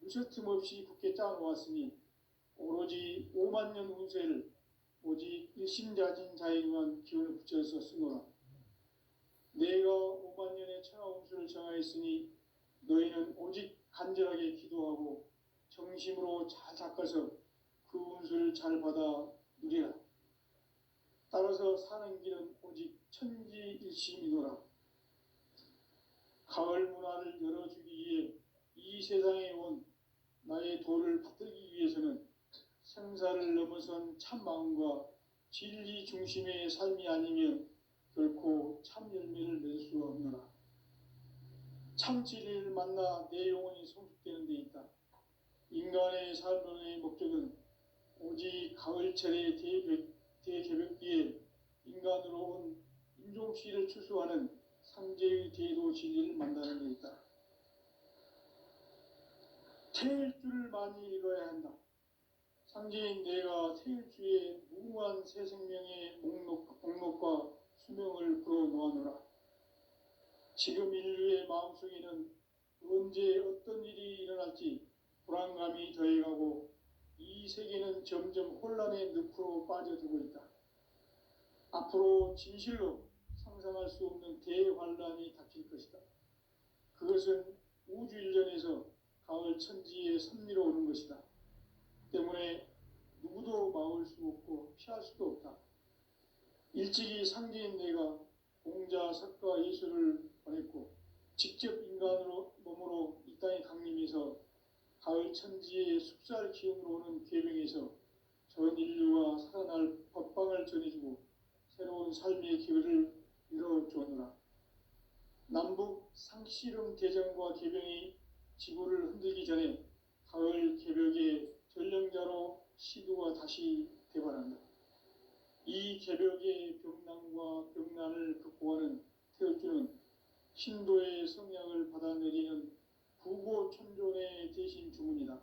유서틈없이 굳게 짜놓았으니 오로지 5만 년 운세를 오직 일심자진 자에게만 기운을 붙여서 쓰노라. 내가 5만 년의 천하 운수를 정하였으니 너희는 오직 간절하게 기도하고 정심으로 잘 닦아서 그 운수를 잘 받아 누리라. 따라서 사는 길은 오직 천지일심이노라. 가을 문화를 열어주기 위해 이 세상에 온 나의 도를 받들기 위해서는 생사를 넘어선 참 마음과 진리 중심의 삶이 아니면 결코 참 열매를 맺을 수가 없노라. 참 진리를 만나 내 영혼이 성숙되는 데 있다. 인간의 삶의 목적은 오직 가을철의 대개벽기에 인간으로 온 인종씨를 추수하는 상제의 대도 진리를 만나는 데 있다. 태일주를 많이 읽어야 한다. 상제인 내가 태일주의 무궁한 새 생명의 목록과 수명을 풀어놓아노라. 지금 인류의 마음속에는 언제 어떤 일이 일어날지 불안감이 더해가고 이 세계는 점점 혼란의 늪으로 빠져들고 있다. 앞으로 진실로 상상할 수 없는 대환란이 닥칠 것이다. 그것은 우주 일전에서 가을 천지의 섭리로 오는 것이다. 때문에 누구도 막을 수 없고 피할 수도 없다. 일찍이 상제인 내가 공자, 석가, 예수를 보냈고 직접 인간으로 몸으로 이 땅에 강림해서 가을 천지의 숲살 기운으로 오는 계명에서 전 인류가 살아날 법방을 전해주고 새로운 삶의 기회를 이뤄주었노라. 남북 상씨름 대전과 개병이 지구를 흔들기 전에 가을 개벽의 전령자로 시도가 다시 대발한다. 이 개벽의 병난과 병난을 극복하는 태울주는 신도의 성약을 받아내리는 부고천존의 대신 주문이다.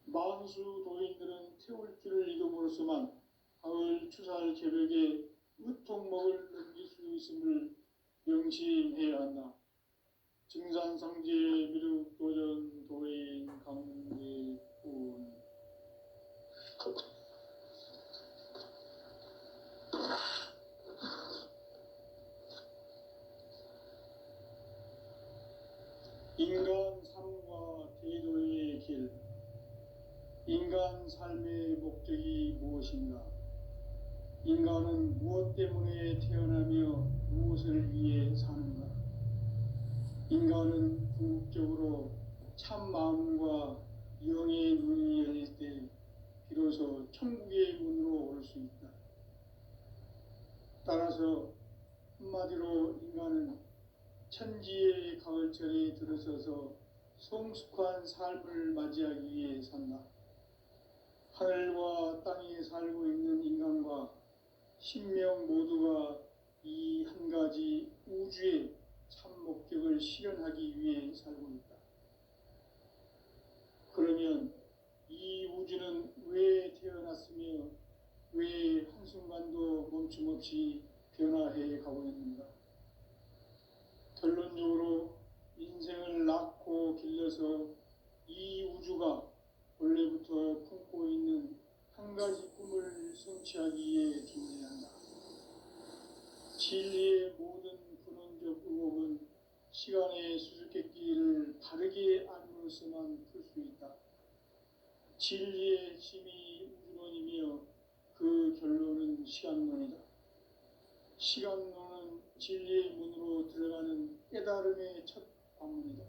만수 도인들은 태울주를 이름으로서만 가을 추살 개벽에 으통먹을 넘길 수 있음을 명심해야 한다. 증산상제 미륵도전 도인 강대군. 인간 삶과 대도의 길. 인간 삶의 목적이 무엇인가? 인간은 무엇 때문에 태어나며 무엇을 위해 사는가? 인간은 궁극적으로 참 마음과 영의 눈이 열릴 때 비로소 천국의 문으로 올 수 있다. 따라서 한마디로 인간은 천지의 가을철에 들어서서 성숙한 삶을 맞이하기 위해 산다. 하늘과 땅에 살고 있는 인간과 신명 모두가 이 한 가지 우주의 참 목적을 실현하기 위해 살고 있다. 그러면 이 우주는 왜 태어났으며 왜 한순간도 멈춤없이 변화해 가고 있는가? 결론적으로 인생을 낳고 길러서 이 우주가 원래부터 품고 있는 한 가지 꿈을 성취하기 위해 존재한다. 진리의 모든 근원적 의혹은 시간의 수수께끼를 바르게 알므로서만 풀 수 있다. 진리의 핵심이 우주론이며 그 결론은 시간론이다. 시간론은 진리의 문으로 들어가는 깨달음의 첫 관문이다.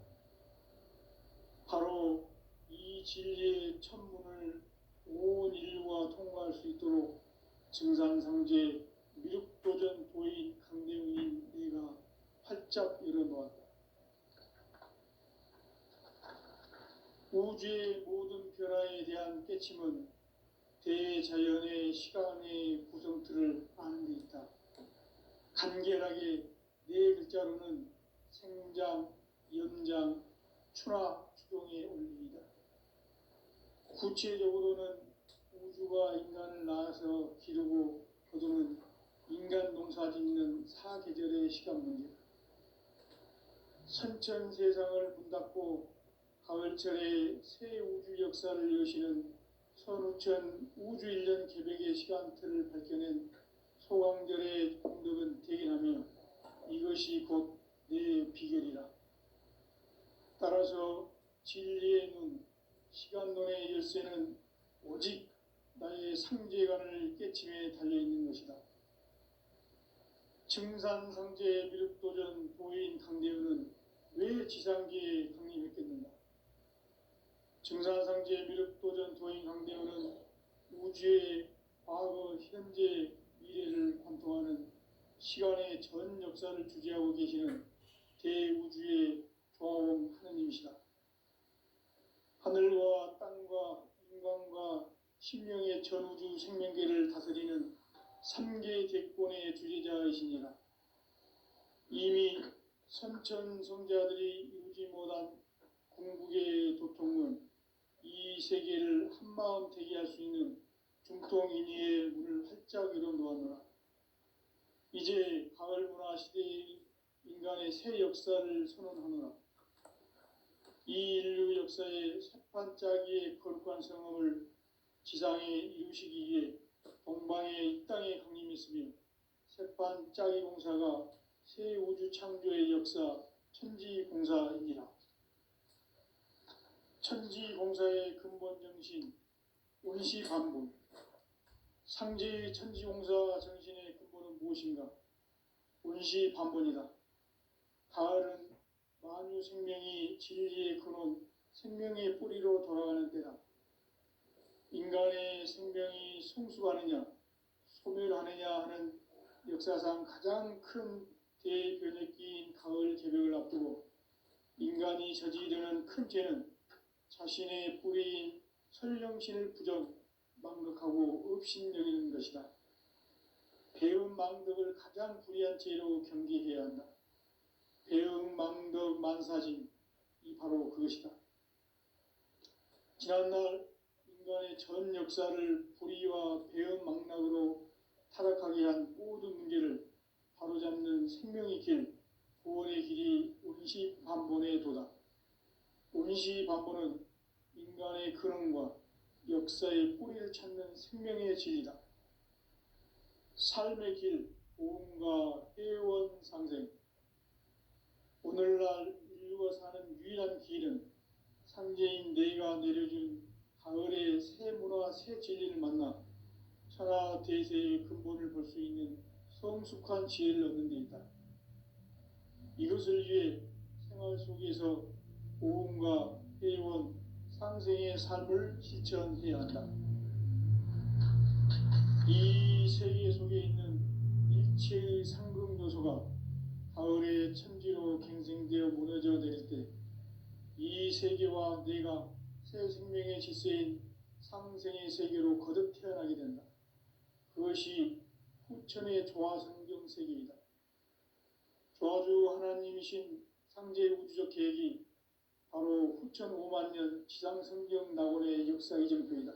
바로 이 진리의 첫 문을 온 인류가 통과할 수 있도록 증산상제 미륵도전 도인 강대웅인 내가 활짝 열어놓았다. 우주의 모든 변화에 대한 깨침은 대자연의 시간의 구성틀을 아는 데 있다. 간결하게 네 글자로는 생장, 연장, 추나, 추동의 원리이다. 구체적으로는 우주가 인간을 낳아서 기르고 거두는 인간 농사 짓는 사계절의 시간 문제다. 선천 세상을 문 닫고 가을 장철의 새 우주 역사를 여시는 선우천 우주일년 개벽의 시간틀을 밝혀낸 소강절의 공덕은 대견하며 이것이 곧 내 비결이라. 따라서 진리의 눈, 시간론의 열쇠는 오직 나의 상제관을 깨침에 달려있는 것이다. 증산상제 미륵도전 도인 강대우는 왜 지상계에 강림했겠는가? 증산상제 미륵도전 도인 강대우는 우주의 과거, 현재, 미래를 관통하는 시간의 전 역사를 주재하고 계시는 대우주의 조화원 하느님이시다. 하늘과 땅과 인간과 신명의 전우주 생명계를 다스리는 3개 대권의 주재자이시니라. 이미 선천성자들이 이루지 못한 궁극의 도통은 이 세계를 한마음 되게 할 수 있는 중통인의의 문을 활짝 열어놓았노라. 이제 가을 문화 시대의 인간의 새 역사를 선언하노라. 이 인류 역사의 새판짜기의 거룩한 성험을 지상에 이루시기 위해 동방의 이 땅에 강림했으며 새판짜기 공사가 새 우주 창조의 역사 천지공사이니라. 천지공사의 근본 정신 원시반본. 상제의 천지공사 정신의 근본은 무엇인가? 원시반본이다. 가을은 만유 생명이 진리의 근원, 생명의 뿌리로 돌아가는 때다. 인간의 생명이 성숙하느냐, 소멸하느냐 하는 역사상 가장 큰 대변혁기인 가을 개벽을 앞두고 인간이 저지르는 큰 죄는 자신의 뿌리인 설령신을 부정, 망각하고 업신여기는 것이다. 배은 망덕을 가장 불의한 죄로 경계해야 한다. 배은 망덕 만사진, 이 바로 그것이다. 지난날 인간의 전 역사를 불의와 배은 망락으로 타락하게 한 모든 문제를 바로잡는 생명의 길, 구원의 길이 원시반본의 도다. 원시반본은 인간의 근원과 역사의 뿌리를 찾는 생명의 진리다. 삶의 길, 보험과 회원 상생. 오늘날 인류가 사는 유일한 길은 상제인 내가 내려준 가을의 새 문화, 새 진리를 만나 천하 대세의 근본을 볼 수 있는 성숙한 지혜를 얻는 데 있다. 이것을 위해 생활 속에서 보험과 회원, 상생의 삶을 실천해야 한다. 이 세계 속에 있는 일체의 상급 요소가 가을의 천지로 갱생되어 무너져 내릴 때 이 세계와 내가 새 생명의 질서인 상생의 세계로 거듭 태어나게 된다. 그것이 후천의 조화성경 세계이다. 조화주 하나님이신 상제 우주적 계획이 바로 후천 5만 년 지상성경 낙원의 역사 이정표이다.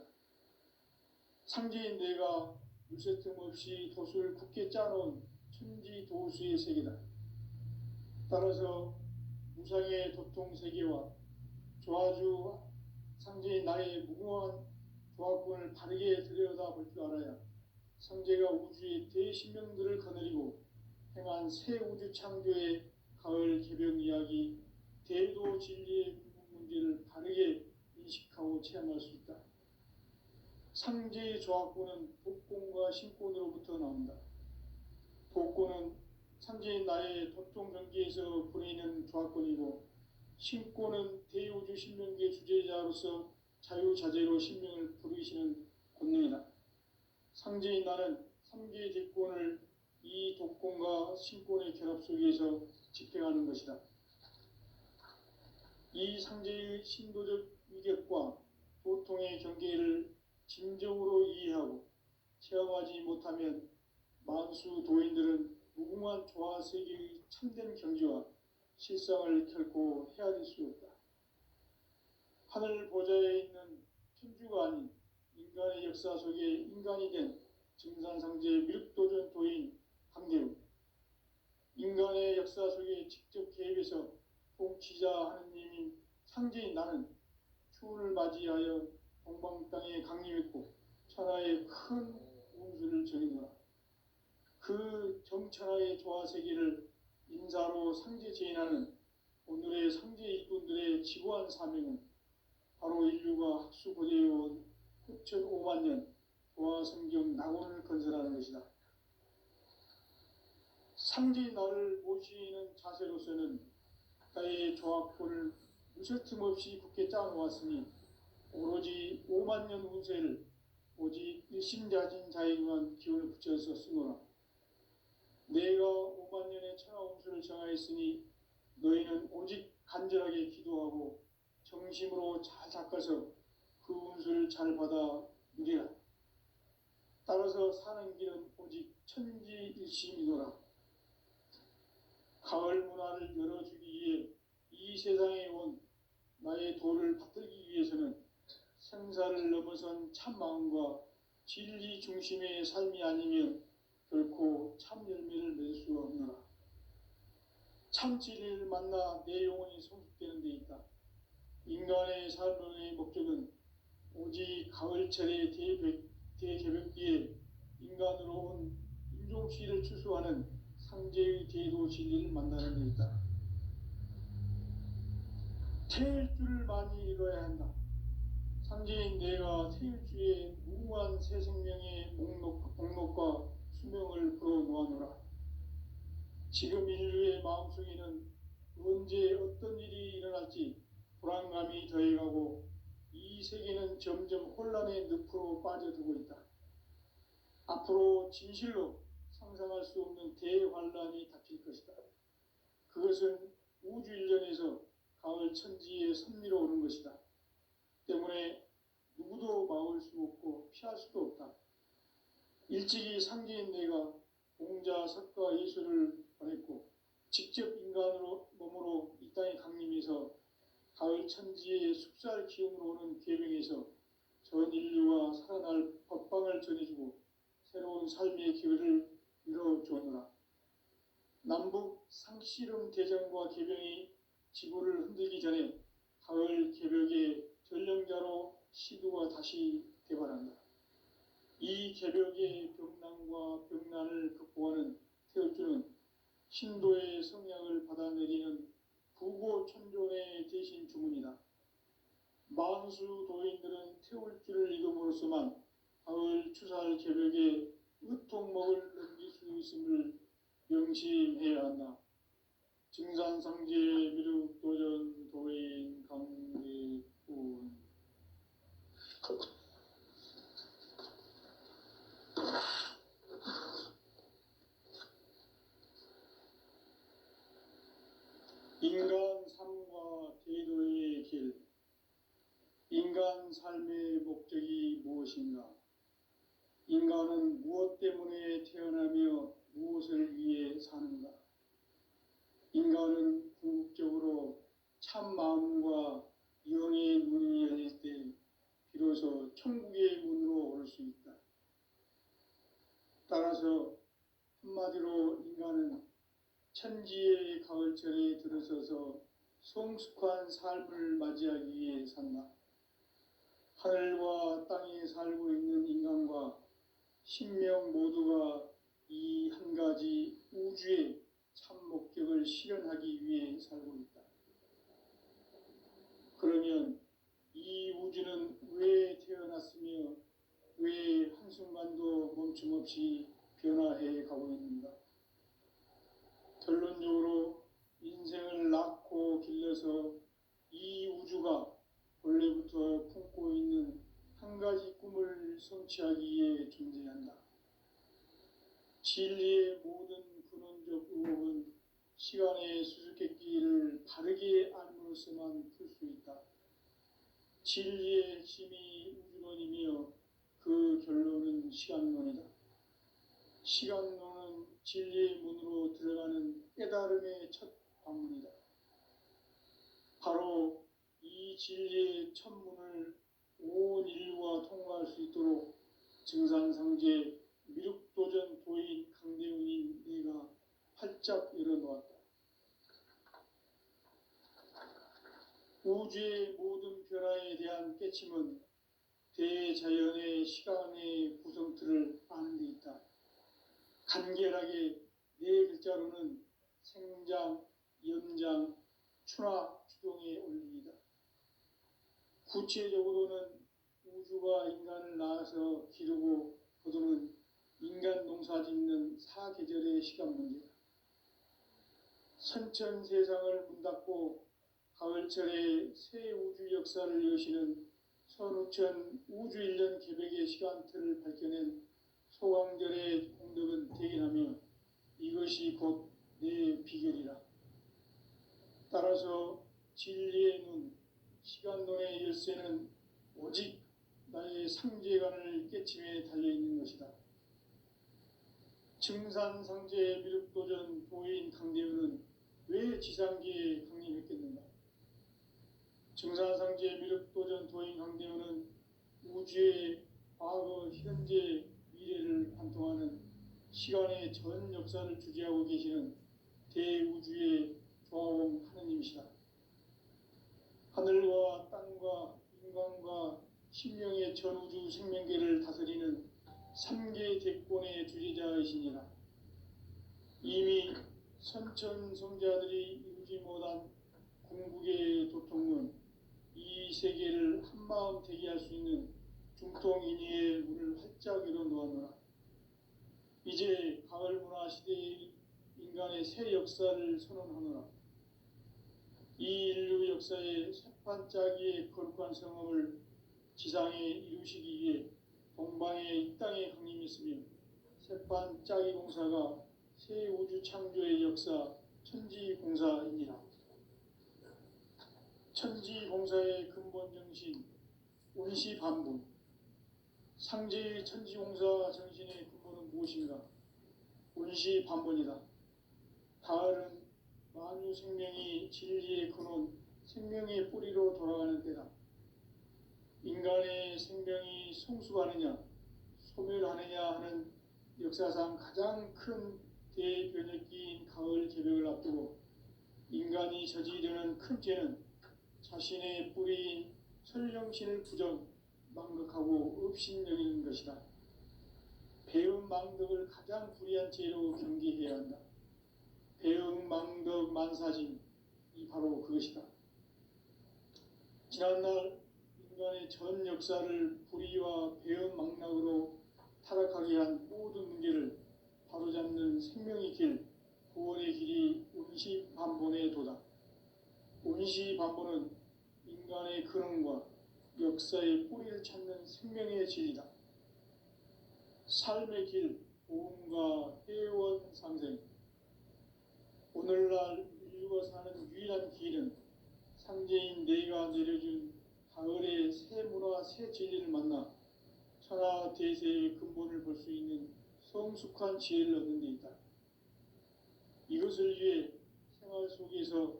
상제인 내가 물새틈 없이 도수를 굳게 짜놓은 천지 도수의 세계다. 따라서 무상의 도통 세계와 조화주 상제인 나의 무궁한 조화권을 바르게 들여다볼 줄 알아야 상제가 우주의 대신명들을 거느리고 행한 새 우주 창조의 가을 개벽 이야기, 대도 진리의 궁극 문제를 바르게 인식하고 체험할 수 있다. 상제의 조화권은 독권과 신권으로부터 나온다. 독권은 상제인 나의 도통 경계에서 보내는 조화권이고, 신권은 대우주 신명계 주제자로서 자유자재로 신명을 부르시는 권능이다. 상제인 나는 3개의 대권을 이 독권과 신권의 결합 속에서 집행하는 것이다. 이 상제의 신도적 위격과 도통의 경계를 진정으로 이해하고 체험하지 못하면 만수 도인들은 무궁한 조화 세계의 참된 경지와 실상을 결코 헤아릴 수 없다. 하늘 보좌에 있는 천주가 아닌 인간의 역사 속에 인간이 된 증산상제 미륵도전 도인 강대우, 인간의 역사 속에 직접 개입해서 통치자 하느님인 상제인 나는 추운을 맞이하여 동방 땅에 강림했고 천하에 큰 운수를 정해노라. 그 정천하의 조화세계를 인사로 상제 제인하는 오늘의 상제 일꾼들의 지고한 사명은 바로 인류가 학수고대해온 9,500만 년 조화성경 낙원을 건설하는 것이다. 상제의 나를 모시는 자세로서는 나의 조합권을 무설틈 없이 굳게 짜놓았으니 오로지 5만 년 운세를 오직 일심자진 자에게만 기운을 붙여서 쓰노라. 내가 5만 년의 천하 운수를 정하였으니 너희는 오직 간절하게 기도하고 정심으로 잘 닦아서 그 운수를 잘 받아 누리라. 따라서 사는 길은 오직 천지일심이노라. 가을 문화를 열어주기 위해 이 세상에 온 나의 도를 받들기 위해서는 생사를 넘어선 참 마음과 진리 중심의 삶이 아니면 결코 참 열매를 맺을 수 없노라. 참 진리를 만나 내 영혼이 성숙되는 데 있다. 인간의 삶의 목적은 오직 가을철의 대개벽기에 인간으로 온 인종시를 추수하는 상제의 대도 진리를 만나는 데 있다. 태일주를 많이 읽어야 한다. 상제인 내가 태일주의 무궁한 새 생명의 목록과 수명을 풀어놓아노라. 지금 인류의 마음속에는 언제 어떤 일이 일어날지 불안감이 더해가고 이 세계는 점점 혼란의 늪으로 빠져들고 있다. 앞으로 진실로 상상할 수 없는 대환란이 닥칠 것이다. 그것은 우주 일련에서 가을 천지에 섭리로 오는 것이다. 때문에 누구도 막을 수 없고 피할 수도 없다. 일찍이 상제인 내가 공자, 석가, 예수를 보냈고 직접 인간으로 몸으로 이 땅에 강림해서 가을 천지의 숙살 기운으로 오는 계명에서 전 인류가 살아날 법방을 전해주고 새로운 삶의 기회를 이뤄주었노라. 남북 상씨름 대전과 개병이 지구를 흔들기 전에 가을 개벽의 전령자로 시두가 다시 개발한다. 이 개벽의 병난과 병난을 극복하는 태울주는 신도의 성향을 받아내리는 부고천존의 대신 주문이다. 만수 도인들은 태울주를 읽음으로써만 가을 추살 개벽의 으통목을 넘길 수 있음을 명심해야 한다. 증산상제 미륵도전 도인 강대군. 인간 삶과 대도의 길. 인간 삶의 목적이 무엇인가? 인간은 무엇 때문에 태어나며 무엇을 위해 사는가? 인간은 궁극적으로 참 마음과 영의 문이 열릴 때 비로소 천국의 문으로 오를 수 있다. 따라서 한마디로 인간은 천지의 가을철에 들어서서 성숙한 삶을 맞이하기 위해 산다. 하늘과 땅에 살고 있는 인간과 신명 모두가 이 한 가지 우주의 참 목적을 실현하기 위해 살고 있다. 그러면 이 우주는 왜 태어났으며 왜 한순간도 멈춤없이 변화해 가고 있는가? 결론적으로 인생을 낳고 길러서 이 우주가 원래부터 품고 있는 한 가지 꿈을 성취하기 위해 존재한다. 진리의 모든 근원적 의혹은 시간의 수수께끼를 바르게 알므로써만 풀 수 있다. 진리의 핵심이 우주론이며 그 결론은 시간론이다. 시간론은 진리의 문으로 들어가는 깨달음의 첫 방문이다. 바로 이 진리의 첫 문을 온 인류가 통과할 수 있도록 증산상제 미륵도전 도인 강대훈인 내가 활짝 열어놓았다. 우주의 모든 변화에 대한 깨침은 대자연의 시간의 구성틀을 아는 데 있다. 간결하게 네 글자로는 생장, 연장, 추나 추동의 원리이다. 구체적으로는 우주가 인간을 낳아서 기르고 거두는 인간 농사 짓는 사계절의 시간 문제다. 선천 세상을 문닫고 가을철에 새 우주 역사를 여시는 선우천 우주 1년 개백의 시간틀을 밝혀낸 소강절의 공덕은 대견하며 이것이 곧 내 비결이라. 따라서 진리의 눈, 시간론의 열쇠는 오직 나의 상제관을 깨침에 달려있는 것이다. 증산상제 미륵도전 도인 강대우는 왜 지상계에 강림했겠는가? 증산상제 미륵도전 도인 강대우는 우주의 과거, 현재, 미래를 관통하는 시간의 전 역사를 주재하고 계시는 대우주의 조화원 하느님이시다. 하늘과 땅과 인간과 신명의 전우주 생명계를 다스리는 3계 대권의 주재자이시니라. 이미 선천성자들이 이루지 못한 궁극의 도통론, 이 세계를 한마음 되게 할 수 있는 중통인의의 문을 활짝 열어놓았노라. 이제 가을문화 시대의 인간의 새 역사를 선언하노라. 이 인류 역사의 새판짜기의 거룩한 성험을 지상에 이루시기 위해 동방의 이 땅에 강림했으며 새판짜기 공사가 새 우주 창조의 역사 천지공사이니라. 천지공사의 근본 정신 운시반분. 상제의 천지공사 정신의 근본은 무엇인가? 운시반분이다. 가을은 만유 생명이 진리의 근원, 생명의 뿌리로 돌아가는 때다. 인간의 생명이 성숙하느냐, 소멸하느냐 하는 역사상 가장 큰 대변혁기인 가을 개벽을 앞두고 인간이 저지르는 큰 죄는 자신의 뿌리인 설령신을 부정, 망극하고 업신여기는 것이다. 배음 망덕을 가장 불의한 죄로 경계해야 한다. 배음 망덕 만사진, 이 바로 그것이다. 지난날 인간의 전 역사를 불의와 배음 망락으로 타락하게 한 모든 문제를 바로잡는 생명의 길, 구원의 길이 운시반본의 도다. 운시반본은 인간의 근원과 역사의 뿌리를 찾는 생명의 진리다. 삶의 길, 보험과 회원 상생. 오늘날 인류가 사는 유일한 길은 상제인 내가 내려준 가을의 새 문화, 새 진리를 만나 천하 대세의 근본을 볼 수 있는 성숙한 지혜를 얻는 데 있다. 이것을 위해 생활 속에서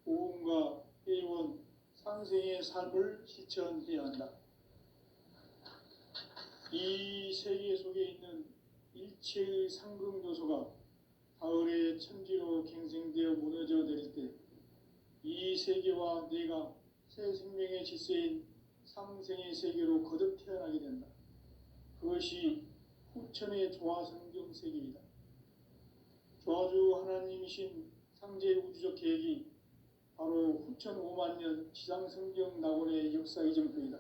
보험과 회원, 상생의 삶을 실천해야 한다. 이 세계 속에 있는 일체의 상금 요소가 가을의 천지로 갱생되어 무너져 내릴 때 이 세계와 내가 새 생명의 질서인 상생의 세계로 거듭 태어나게 된다. 그것이 후천의 조화성경 세계이다. 조화주 하나님이신 상제 우주적 계획이 바로 후천 5만 년 지상성경 낙원의 역사 이정표이다.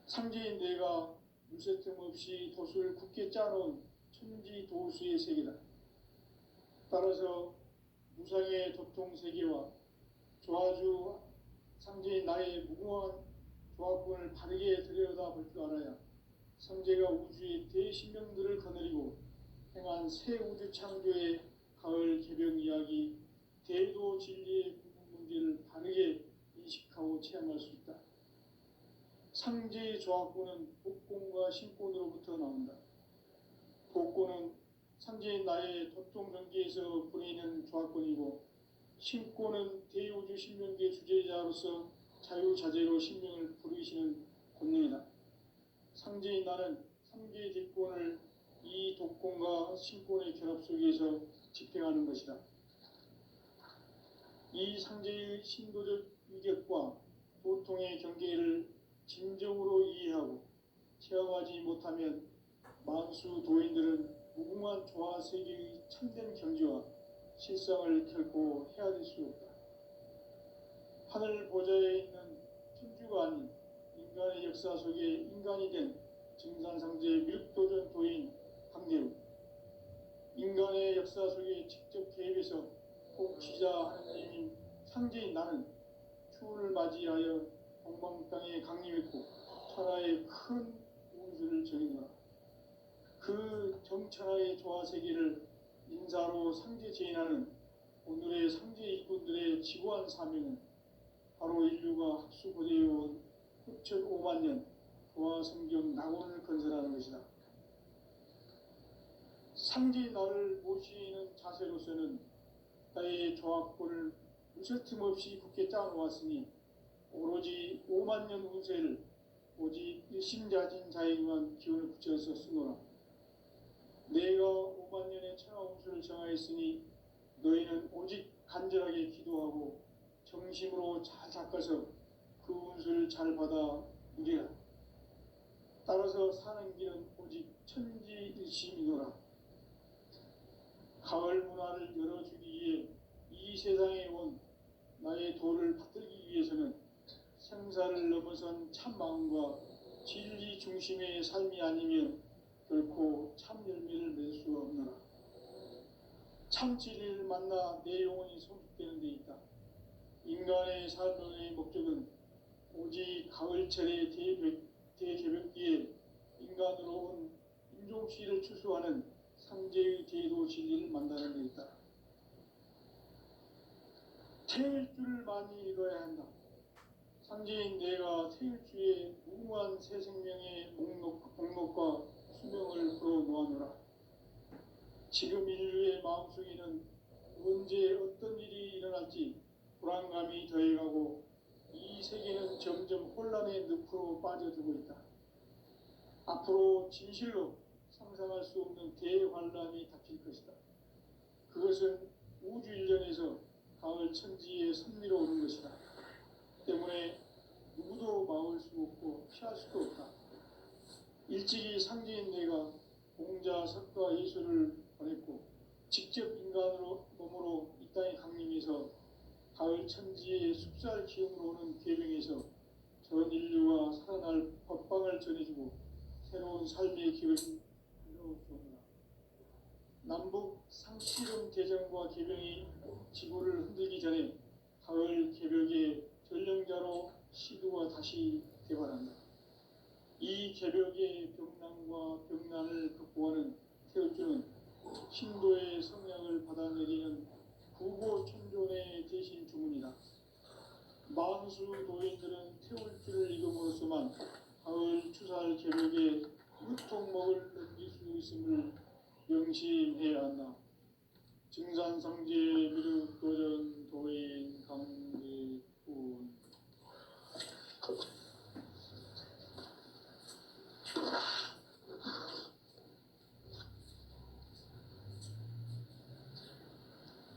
상제인 내가 물새틈 없이 도수를 굳게 짜놓은 천지 도수의 세계다. 따라서 무상의 도통 세계와 조화주 상제인 나의 무궁한 조합권을 바르게 들여다볼 줄 알아야 상제가 우주의 대신명들을 거느리고 행한 새 우주 창조의 가을 개벽 이야기, 대도 진리의 궁극 문제를 바르게 인식하고 체험할 수 있다. 상제의 조합권은 복권과 신권으로부터 나온다. 복권은 상제인 나의 도통 경계에서 보내는 조합권이고, 신권은 대우주 신명계 주제자로서 자유자재로 신명을 부르시는 권능이다. 상제인 나는 3개의 뒷권을 이 독권과 신권의 결합 속에서 집행하는 것이다. 이 상제의 신도적 위격과 고통의 경계를 진정으로 이해하고 체험하지 못하면 만수 도인들은 무궁한 조화 세계의 참된 경지와 실상을 결코 헤아릴 수 없다. 하늘 보좌에 있는 천주가 아닌 인간의 역사 속에 인간이 된 증산상제 미륵도전 도인 강대우, 인간의 역사 속에 직접 개입해서 복지자 하느님인 상제인 나는 추운을 맞이하여 동방 땅에 강림했고 천하의 큰 운수를 정해노라. 그 정천하의 조화세계를 인사로 상제 제인하는 오늘의 상제 일꾼들의 지고한 사명은 바로 인류가 학수고대해온 흡천 5만 년 조화 성경 낙원을 건설하는 것이다. 상제인 나를 모시는 자세로서는 나의 조합권을 무설틈 없이 굳게 짜놓았으니 오로지 5만 년 운세를 오직 일심자진 자에게만 기운을 붙여서 쓰노라. 내가 5만 년의 천하 운수를 정하였으니 너희는 오직 간절하게 기도하고 정심으로 잘 닦아서 그 운수를 잘 받아 누리라. 따라서 사는 길은 오직 천지일심이노라. 가을 문화를 열어주기 위해 이 세상에 온 나의 도를 받들기 위해서는 생사를 넘어선 참 마음과 진리 중심의 삶이 아니면 결코 참 열매를 맺을 수 없노라. 참 진리를 만나 내 영혼이 성숙되는 데 있다. 인간의 삶의 목적은 오직 가을철의 대개벽기에 인간으로 온 인종시를 추수하는 상제의 제도 진리를 만나는 데 있다. 태일주를 많이 읽어야 한다. 상제인 내가 태일주의 무궁한 새 생명의 목록과 수명을 풀어놓아노라. 지금 인류의 마음속에는 언제 어떤 일이 일어날지 불안감이 더해가고 이 세계는 점점 혼란의 늪으로 빠져들고 있다. 앞으로 진실로 상상할 수 없는 대환란이 닥칠 것이다. 그것은 우주 일련에서 가을 천지에 선미로 오는 것이다. 때문에 누구도 막을 수 없고 피할 수도 없다. 일찍이 상제인 내가 공자, 석가, 예수를 보냈고 직접 인간으로 몸으로 이 땅에 강림해서 가을 천지의 숲살 기운으로 오는 계명에서 전 인류가 살아날 법방을 전해주고 새로운 삶의 길을 열어주었노라. 남북 상씨름 대전과 개병이 지구를 흔들기 전에 가을 개벽의 전령자로 시두가 다시 개발한다. 이 개벽의 병난과 병난을 극복하는 태울주는 신도의 성량을 받아내리는 구고천존의 대신 주문이다. 만수 도인들은 태울주를 읽음으로써만 가을 추살 개벽의 유통목을 넘길 수 있음을 명심해야 한다. 증산상제 미륵도전 도인 강대훈.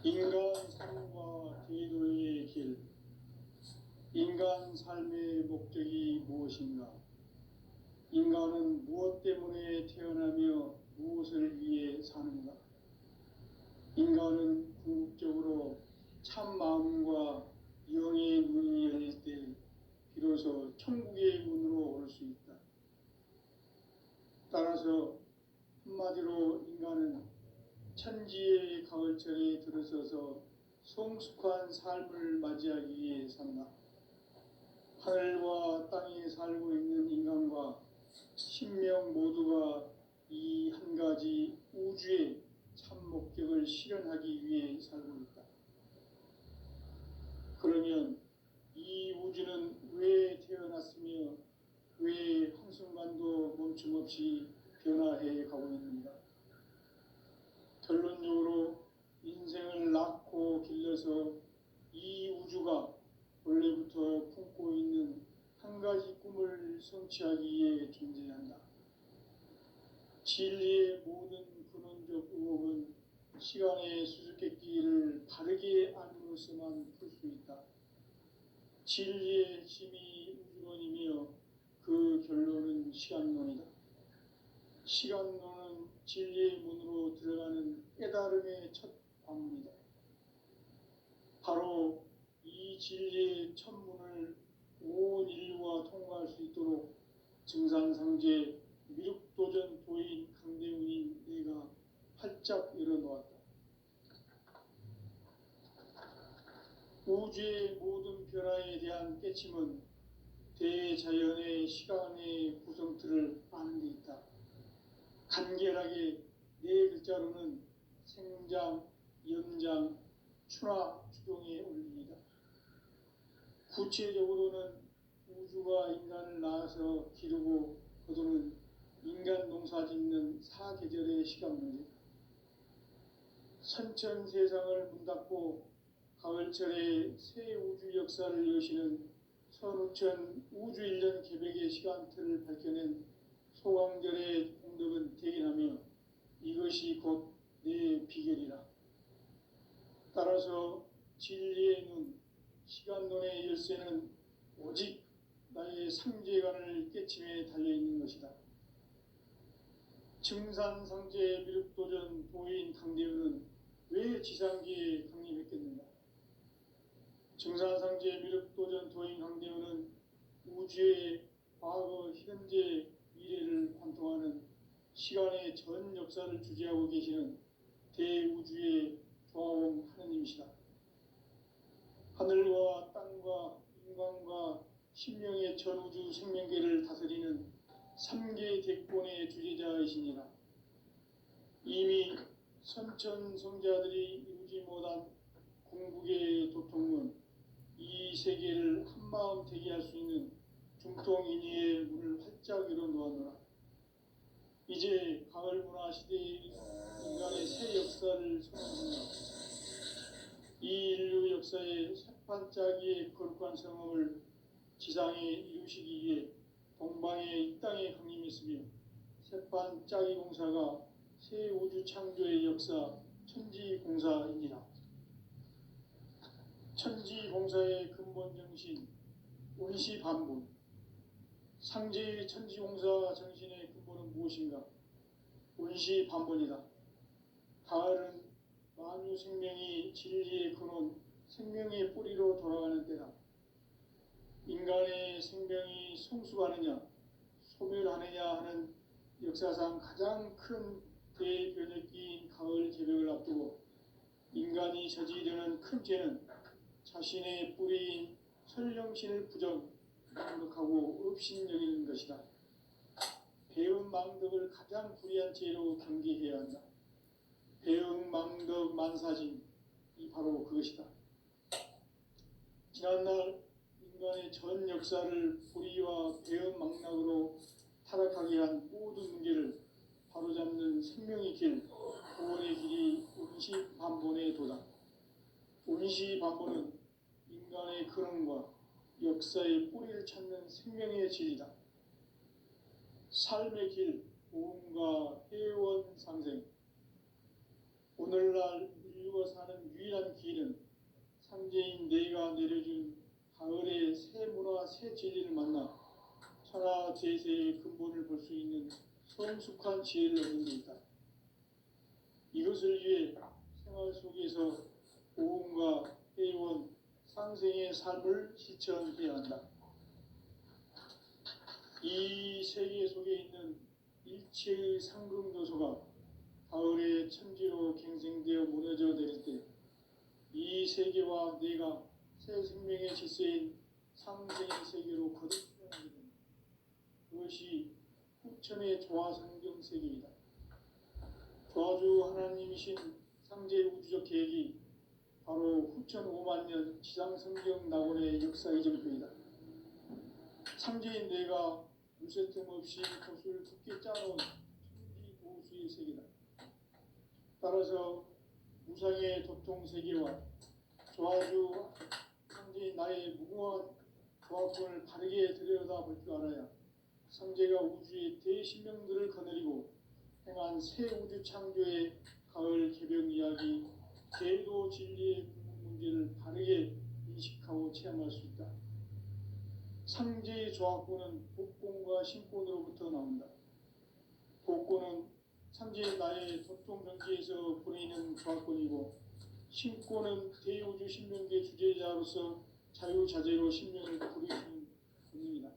인간 삶과 제도의 길. 인간 삶의 목적이 무엇인가? 인간은 무엇 때문에 태어나며 무엇을 위해 사는가? 인간은 궁극적으로 참 마음과 영의 문이 열릴 때 비로소 천국의 문으로 올 수 있다. 따라서 한마디로 인간은 천지의 가을철에 들어서서 성숙한 삶을 맞이하기 위해 산다. 하늘과 땅에 살고 있는 인간과 신명 모두가 이 한 가지 우주의 참 목적을 실현하기 위해 살고 있다. 그러면 이 우주는 왜 태어났으며 왜 한순간도 멈춤없이 변화해 가고 있는가? 결론적으로 인생을 낳고 길러서 이 우주가 원래부터 품고 있는 한 가지 꿈을 성취하기 위해 존재한다. 진리의 모든 근원적 의혹은 시간의 수수께끼를 바르게 알므로써만 풀 수 있다. 진리의 핵심이 우주론이며 그 결론은 시간론이다. 시간론은 진리의 문으로 들어가는 깨달음의 첫 관문이다. 바로 이 진리의 첫 문을 온 인류가 통과할 수 있도록 증산상제 미륵도전 도인 강대훈인 내가 활짝 열어놓았다. 우주의 모든 변화에 대한 깨침은 대자연의 시간의 구성틀을 아는 데 있다. 간결하게 네 글자로는 생장, 연장, 추나 추동의 원리이다. 구체적으로는 우주가 인간을 낳아서 기르고 거두는 인간 농사 짓는 사계절의 시간문제다. 선천 세상을 문 닫고 가을철에 새 우주 역사를 여시는 선우천 우주 1년 개백의 시간틀을 밝혀낸 소강절의 공덕은 대견하며 이것이 곧 내 비결이라. 따라서 진리의 눈, 시간론의 열쇠는 오직 나의 상제관을 깨침에 달려있는 것이다. 증산상제 미륵도전 도인 강대훈은 왜 지상기에 강림했겠는가? 증산상제 미륵도전 도인 강대훈은 우주의 과거, 현재, 미래를 관통하는 시간의 전 역사를 주재하고 계시는 대우주의 조화원 하느님이시다. 하늘과 땅과 인간과 신명의 전우주 생명계를 다스리는 3개 대권의 주재자이시니라. 이미 선천성자들이 이루지 못한 궁극의 도통은 이 세계를 한마음 되게 할 수 있는 중통인의의 문을 활짝 열어놓았노라. 이제 가을 문화 시대의 인간의 새 역사를 선언한다. 이 인류 역사의 새판짜기의 거룩한 성험을 지상에 이루시기 위해 동방의 이 땅에 강림했으며 새판짜기 공사가 새 우주 창조의 역사 천지공사이니라. 천지공사의 근본 정신 원시반본, 상제의 천지공사 정신의 근본은 무엇인가? 원시반본이다. 가을은 만유 생명이 진리의 근원, 생명의 뿌리로 돌아가는 때다. 인간의 생명이 성숙하느냐, 소멸하느냐 하는 역사상 가장 큰 대변혁기인 가을 개벽을 앞두고 인간이 저지르는 큰 죄는 자신의 뿌리인 설령신을 부정하고 업신여기는 것이다. 배은망덕을 가장 불의한 죄로 경계해야 한다. 배은망덕 만사진, 이 바로 그것이다. 지난날 인간의 전 역사를 불의와 배은망락으로 타락하게 한 모든 문제를 바로잡는 생명의 길, 구원의 길이 원시반본의 도다. 원시반본은 인간의 근원과 역사의 뿌리를 찾는 생명의 진리다. 삶의 길, 보험과 회원 상생. 오늘날 인류가 사는 유일한 길은 상제인 내가 내려준 가을의 새 문화, 새 진리를 만나 천하 제세의 근본을 볼 수 있는 성숙한 지혜를 얻는 데 있다. 이것을 위해 생활 속에서 보험과 회원, 상생의 삶을 실천해야 한다. 이 세계 속에 있는 일체의 상금도소가 가을의 천지로 갱생되어 무너져 내릴 때 이 세계와 내가 새 생명의 질서인 상생의 세계로 거듭 태어나게 된다. 그것이 후천의 조화성경 세계이다. 조화주 하나님이신 상제 우주적 계획이 바로 후천 5만 년 지상성경 낙원의 역사 이정표이다. 상제인 내가 물새 틈 없이 돛을 굳게 짜놓은 천지보수의 세계다. 따라서 무상의 도통 세계와 조화주 상제인 나의 무궁한 조화권을 바르게 들여다볼 줄 알아야 상제가 우주의 대신명들을 거느리고 행한 새 우주 창조의 가을 개벽 이야기, 제도 진리의 궁극 문제를 바르게 인식하고 체험할 수 있다. 상제의 조합구는 복권과 신권으로부터 나온다. 복권은 상제의 나의 도통 경지에서 보내는 조합권이고, 신권은 대우주 신명계 주제자로서 자유자재로 신명을 부리는 권능이다.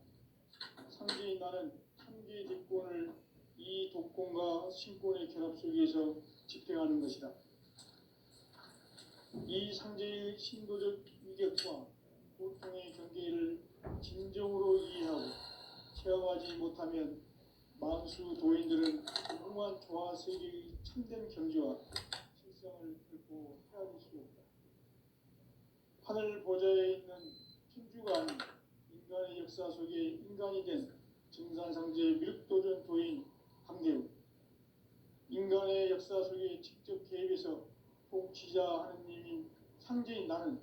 상제의 나는 한계의 대권을 이 독권과 신권의 결합 속에서 집행하는 것이다. 이 상제의 신도적 위격과 고통의 경계를 진정으로 이해하고 체험하지 못하면 만수 도인들은 무궁한 조화 세계의 참된 경지와 실상을 결코 헤아릴 수 없다. 하늘 보좌에 있는 천주가 아닌 인간의 역사 속에 인간이 된 정산상제의 미륵도전 도인 강대우, 인간의 역사 속에 직접 개입해서 통치자 하느님인 상제인 나는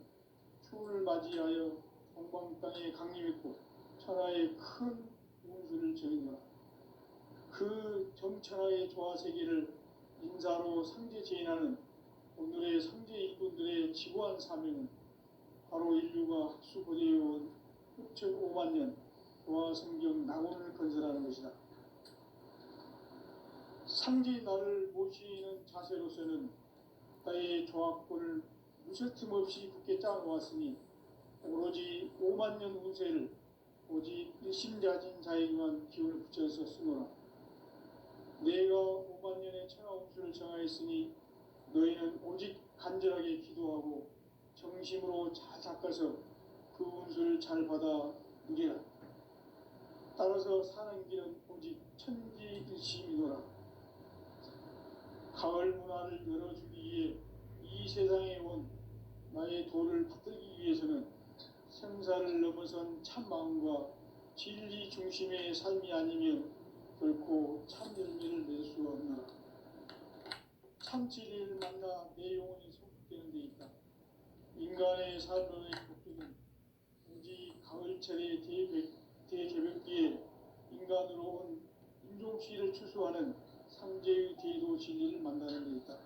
추운을 맞이하여 동방 땅에 강림했고 천하의 큰 운수를 정했노라. 그 정천하의 조화세계를 인사로 상제 제인하는 오늘의 상제 일꾼들의 지구한 사명은 바로 인류가 학수고대해온 6,500만 년 조화성경 낙원을 건설하는 것이다. 상제인 나를 모시는 자세로서는 나의 조합권을 무쇠틈 없이 굳게 짜놓았으니 오로지 5만 년 운세를 오직 일심자진 자에게만 기운을 붙여서 쓰노라. 내가 5만 년의 천하 운수를 정하였으니 너희는 오직 간절하게 기도하고 정심으로 잘 닦아서 그 운수를 잘 받아 누리라. 따라서 사는 길은 오직 천지일심이노라. 가을 문화를 열어주기 위해 이 세상에 온 나의 도를 받들기 위해서는 생사를 넘어선 참 마음과 진리 중심의 삶이 아니면 결코 참 열매를 낼 수 없노라. 참 진리를 만나 내 영혼이 성숙되는 데 있다. 인간의 삶의 목적은 오직 가을철의 대개벽기에 인간으로 온 인종시를 추수하는 상제의 대도 진리를 만나는 데 있다.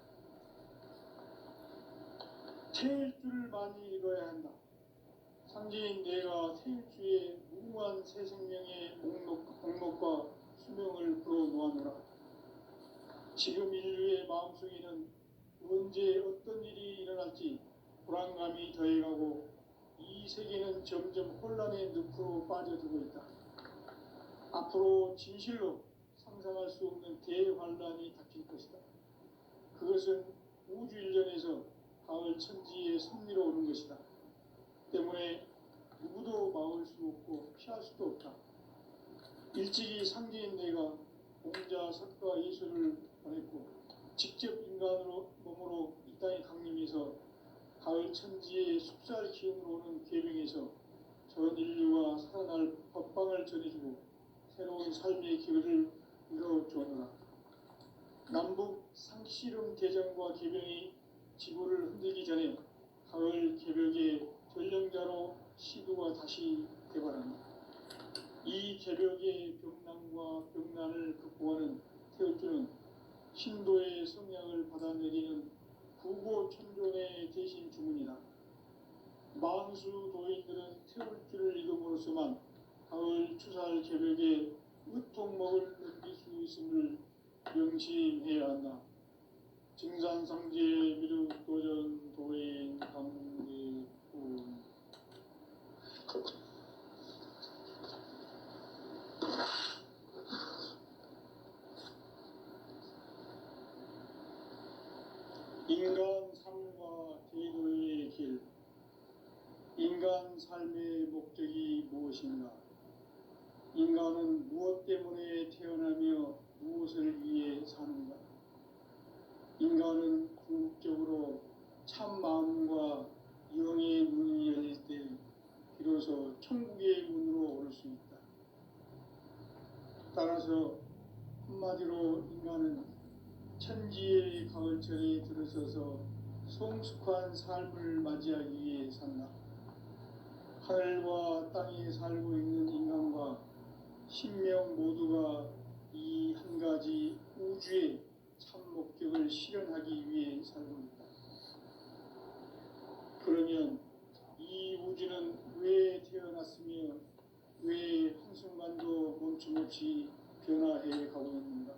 태일주를 많이 읽어야 한다. 상제인 내가 태일주의 무궁한 새 생명의 목록과 수명을 불어놓아노라. 지금 인류의 마음속에는 언제 어떤 일이 일어날지 불안감이 더해가고 이 세계는 점점 혼란의 늪으로 빠져들고 있다. 앞으로 진실로 상상할 수 없는 대환란이 닥칠 것이다. 그것은 우주 일전에서 가을 천지의 섭리로 오는 것이다. 때문에 누구도 막을 수 없고 피할 수도 없다. 일찍이 상제인 내가 공자, 석가, 예수를 보냈고 직접 인간으로 몸으로 이 땅에 강림해서 가을 천지의 숙살 기운으로 오는 계명에서 전 인류가 살아날 법방을 전해주고 새로운 삶의 길을 이뤄주노라. 남북 상씨름 대전과 개병이 지구를 흔들기 전에 가을 개벽의 전령자로 시두가 다시 개발한다. 이 개벽의 병난과 병난을 극복하는 태울주는 신도의 성향을 받아내리는 구고천존의 대신 주문이다. 만수 도인들은 태울주를 읽음으로써만 가을 추살 개벽의 으통목을 넘길 수 있음을 명심해야 한다. 증산상제 미륵도전 도인 강대군. 인간 삶과 제도의 길. 인간 삶의 목적이 무엇인가? 인간은 무엇 때문에 태어나며 무엇을 위해 사는가? 인간은 궁극적으로 참 마음과 영의 문이 열릴 때 비로소 천국의 문으로 오를 수 있다. 따라서 한마디로 인간은 천지의 가을철에 들어서서 성숙한 삶을 맞이하기 위해 산다. 하늘과 땅에 살고 있는 인간과 신명 모두가 이 한 가지 우주의 참 목적을 실현하기 위해 살고 있다. 그러면 이 우주는 왜 태어났으며 거침없이 변화해 가고 있는가.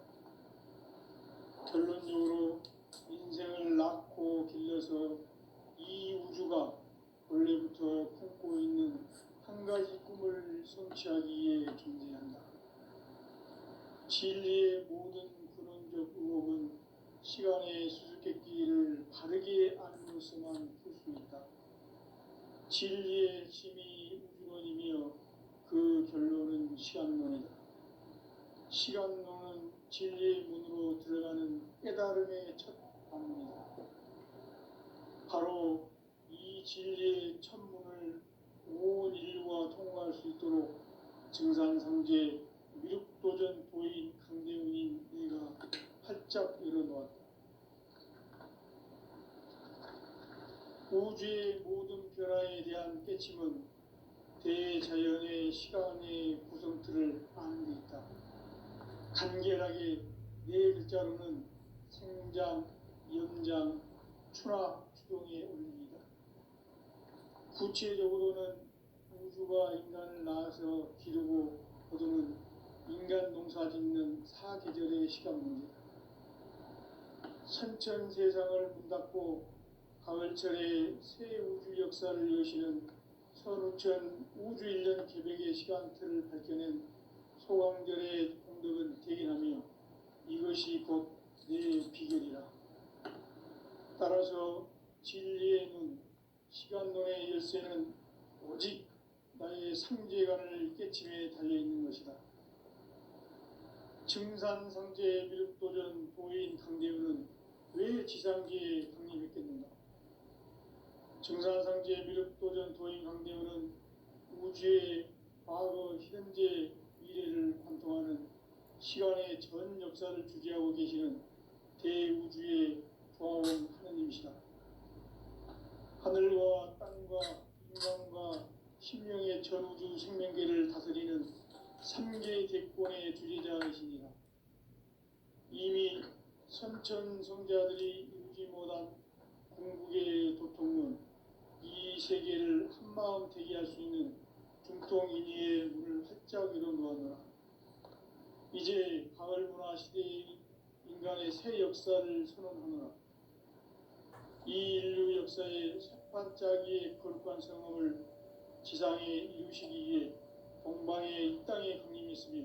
결론적으로 인생을 낳고 길러서 이 우주가 원래부터 품고 있는 한 가지 꿈을 성취하기 위해 존재한다. 진리의 모든 근원적 의혹은 시간의 수수께끼를 바르게 알면서만 풀 수 있다. 진리의 핵심이 우주론이며 그 결론은 시간론이다. 시간론은 진리의 문으로 들어가는 깨달음의 첫 방문이다. 바로 이 진리의 첫 문을 온 인류가 통과할 수 있도록 증산상제 미륵도전 도인 강대훈인 네가 활짝 열어놓았다. 우주의 모든 변화에 대한 깨침은 대자연의 시간의 구성틀을 아는 데 있다. 간결하게 네 글자로는 생장, 연장, 추락, 추동의 원리이다. 구체적으로는 우주가 인간을 낳아서 기르고 거두는 인간 농사 짓는 사계절의 시간 문제다. 선천 세상을 문 닫고 가을철에 새 우주 역사를 여시는 선우천 우주 1년 개백의 시간틀을 밝혀낸 소강절의 공덕은 대견하며 이것이 곧 내 비결이라. 따라서 진리의 눈, 시간론의 열쇠는 오직 나의 상제관을 깨침에 달려있는 것이다. 증산상제 미륵도전 도인 강대훈은 왜 지상계에 강림했겠는가? 증산상제 미륵도전 도인 강대훈은 우주의 과거, 현재, 미래를 관통하는 시간의 전 역사를 주재하고 계시는 대우주의 조화원 하느님이시다. 하늘과 땅과 인간과 신명의 전우주 생명계를 다스리는 3개 대권의 주제자이시니라. 이미 선천성자들이 이루지 못한 궁극의 도통론, 이 세계를 한마음 되게 할 수 있는 중통인의의 문을 활짝 열어놓았노라. 이제 가을문화 시대의 인간의 새 역사를 선언하노라. 이 인류 역사의 새반짝이의 거룩한 성험을 지상에 이루시기 위해 동방의 이 땅에 강림했으며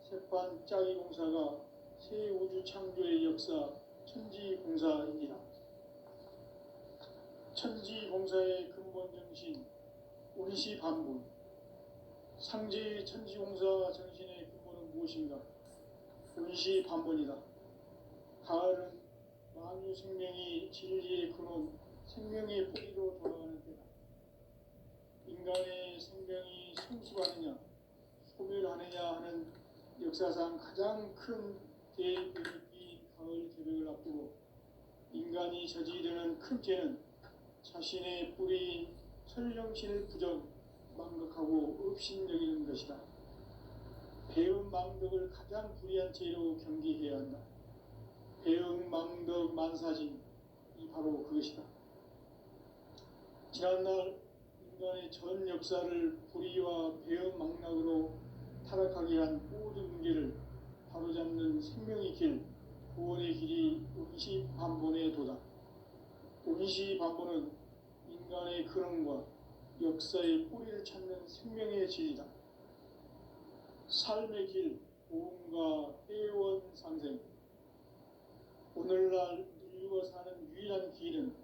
새반짝이 공사가 새 우주 창조의 역사 천지공사이니라. 천지공사의 근본 정신 운시반분. 상제의 천지공사 정신의 근본은 무엇인가? 운시반분이다. 가을은 만유 생명이 진리의 근원, 생명의 뿌리로 돌아가는 때다. 인간의 생명이 성숙하느냐, 소멸하느냐 하는 역사상 가장 큰 대변이 가을 개벽을 앞두고 인간이 저지르는 큰 죄는 자신의 뿌리인 천령신을 부정, 망각하고 업신여기는 것이다. 배은 망덕을 가장 불의한 죄로 경계해야 한다. 배은 망덕 만사진, 이 바로 그것이다. 지난날 인간의 전 역사를 불의와 배은 망락으로 타락하게 한 모든 문제를 바로잡는 생명의 길, 구원의 길이 운시반본의 도다. 운시반본은 인간의 근원과 역사의 뿌리를 찾는 생명의 진리다. 삶의 길, 고음과 회원 상생. 오늘날 인류가 사는 유일한 길은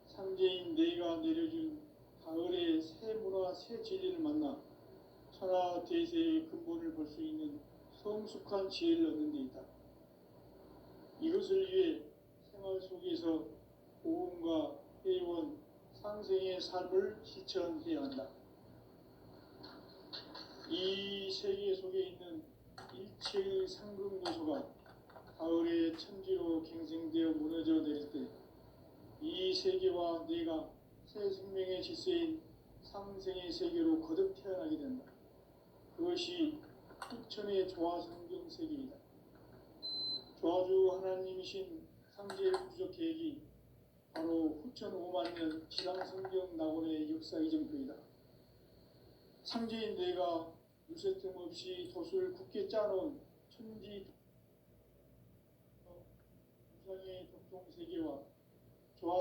상제인 내가 내려준 가을의 새 문화, 새 진리를 만나 천하 대세의 근본을 볼 수 있는 성숙한 지혜를 얻는 데 있다. 이것을 위해 생활 속에서 고음과 회원, 상생의 삶을 실천해야 한다. 이 세계 속에 있는 일체의 상급 요소가 가을의 천지로 갱생되어 무너져 내릴 때 이 세계와 내가 새 생명의 질서인 상생의 세계로 거듭 태어나게 된다. 그것이 후천의 조화성경 세계이다. 조화주 하나님이신 상제의 우주적 계획이 바로 후천 5만년 지상성경 낙원의 역사 이정표이다. 상제인 내가 무쇠틈 없이 돛을 굳게 짜놓은 천지 무상의 덕종 세계와 조화